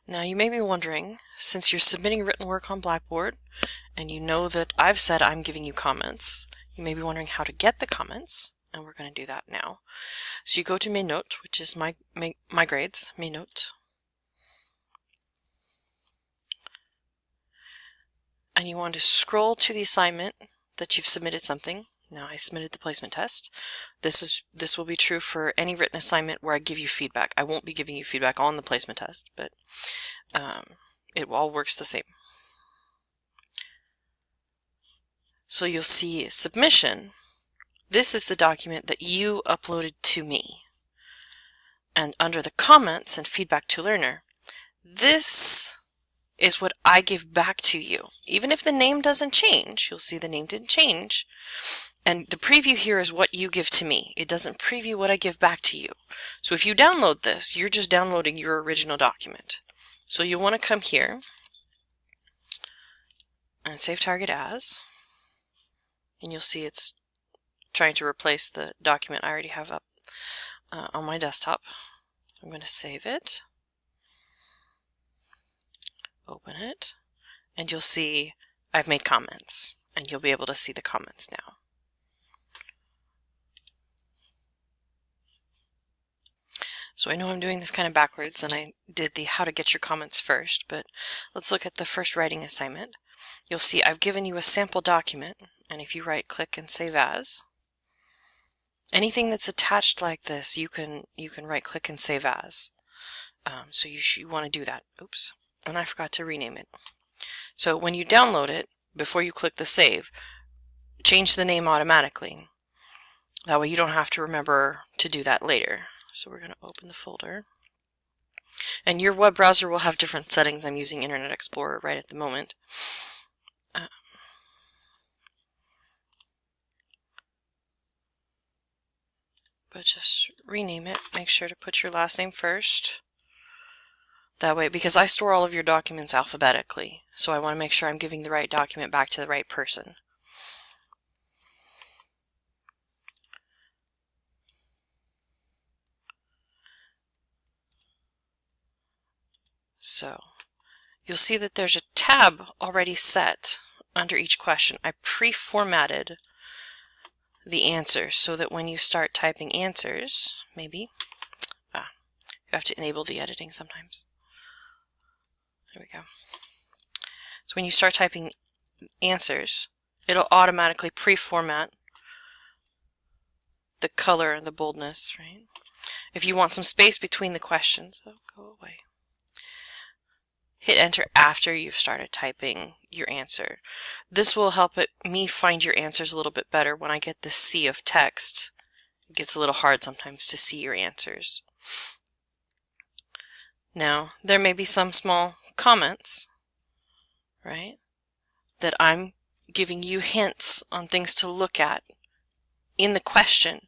Now you may be wondering, since you're submitting written work on Blackboard and you know that I've said I'm giving you comments, you may be wondering how to get the comments, and we're going to do that now. So you go to Mes Notes, which is my grades, Mes Notes, and you want to scroll to the assignment that you've submitted something. Now I submitted the placement test. This will be true for any written assignment where I give you feedback. I won't be giving you feedback on the placement test, but it all works the same. So you'll see submission. This is the document that you uploaded to me. And under the comments and feedback to learner, this is what I give back to you. Even if the name doesn't change, you'll see the name didn't change. And the preview here is what you give to me. It doesn't preview what I give back to you. So if you download this, you're just downloading your original document. So you'll want to come here and save target as. And you'll see it's trying to replace the document I already have up on my desktop. I'm going to save it, open it, and you'll see I've made comments, and you'll be able to see the comments now. So I know I'm doing this kind of backwards, and I did the how to get your comments first, but let's look at the first writing assignment. You'll see I've given you a sample document, and if you right click and save as, anything that's attached like this you can right click and save as. So you want to do that. Oops, and I forgot to rename it. So when you download it, before you click the save, change the name automatically. That way you don't have to remember to do that later. So we're going to open the folder. And your web browser will have different settings. I'm using Internet Explorer right at the moment. But just rename it. Make sure to put your last name first. That way, because I store all of your documents alphabetically, so I want to make sure I'm giving the right document back to the right person. So you'll see that there's a tab already set under each question. I pre-formatted the answers so that when you start typing answers, maybe, you have to enable the editing sometimes. There we go. So when you start typing answers, it'll automatically pre-format the color and the boldness, right? If you want some space between the questions, go away. Hit enter after you've started typing your answer. This will help me find your answers a little bit better when I get this sea of text. It gets a little hard sometimes to see your answers. Now, there may be some small comments, right, that I'm giving you hints on things to look at in the question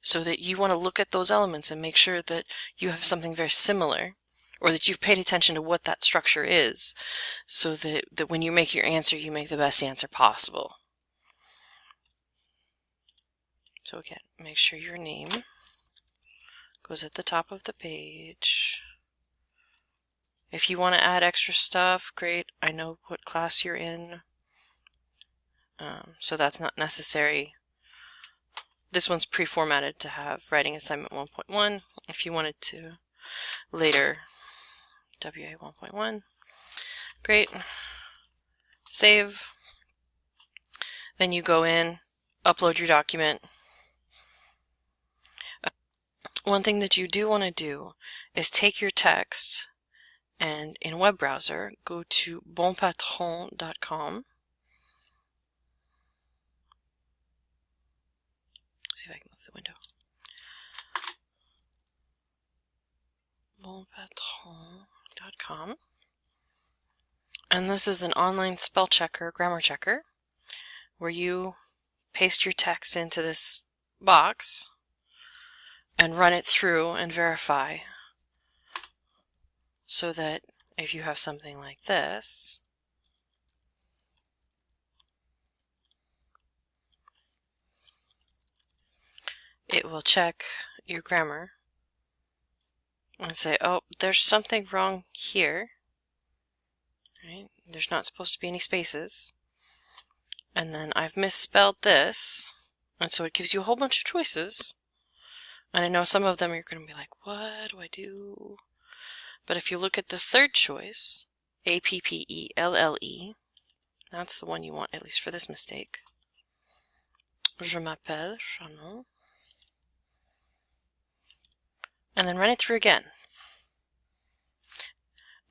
so that you want to look at those elements and make sure that you have something very similar, or that you've paid attention to what that structure is, so that when you make your answer, you make the best answer possible. So again, make sure your name goes at the top of the page. If you want to add extra stuff, great. I know what class you're in, so that's not necessary. This one's pre-formatted to have writing assignment 1.1. If you wanted to later, WA 1.1. Great. Save. Then you go in, upload your document. One thing that you do want to do is take your text and in a web browser, go to bonpatron.com. See if I can move the window. bonpatron.com. And this is an online spell checker, grammar checker, where you paste your text into this box and run it through and verify, so that if you have something like this, it will check your grammar and say, oh, there's something wrong here. Right? There's not supposed to be any spaces. And then I've misspelled this. And so it gives you a whole bunch of choices. And I know some of them you're going to be like, what do I do? But if you look at the third choice, A-P-P-E-L-L-E, that's the one you want, at least for this mistake. Je m'appelle Shannon. And then run it through again.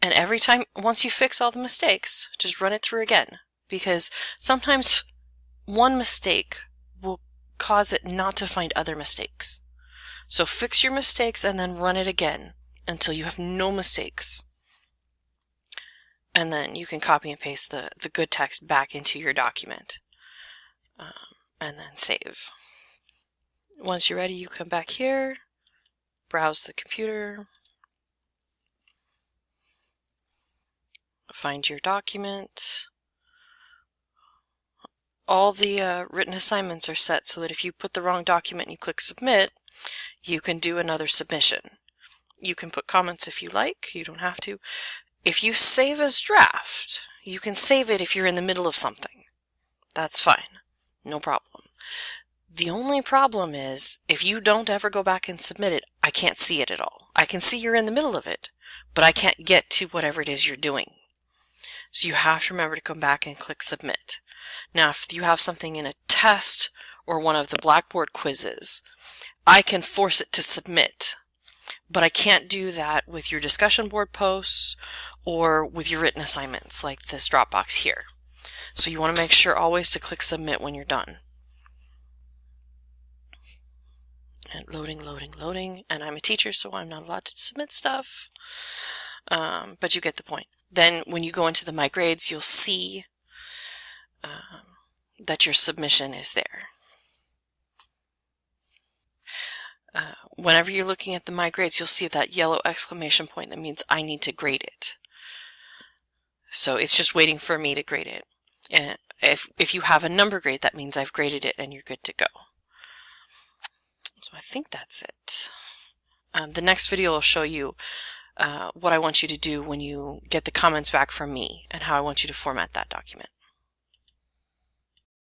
And every time, once you fix all the mistakes, just run it through again. Because sometimes one mistake will cause it not to find other mistakes. So fix your mistakes and then run it again until you have no mistakes. And then you can copy and paste the good text back into your document. And then save. Once you're ready, you come back here, browse the computer, find your document. All the written assignments are set so that if you put the wrong document and you click submit, you can do another submission. You can put comments if you like, you don't have to. If you save as draft, you can save it if you're in the middle of something. That's fine, no problem. The only problem is, if you don't ever go back and submit it, I can't see it at all. I can see you're in the middle of it, but I can't get to whatever it is you're doing. So you have to remember to come back and click submit. Now, if you have something in a test or one of the Blackboard quizzes, I can force it to submit, but I can't do that with your discussion board posts or with your written assignments like this Dropbox here. So you want to make sure always to click submit when you're done. And loading, loading, loading. And I'm a teacher, so I'm not allowed to submit stuff. But you get the point. Then when you go into the My Grades, you'll see that your submission is there. Whenever you're looking at the My Grades, you'll see that yellow exclamation point. That means I need to grade it. So it's just waiting for me to grade it. And if you have a number grade, that means I've graded it and you're good to go. So I think that's it. The next video will show you what I want you to do when you get the comments back from me and how I want you to format that document.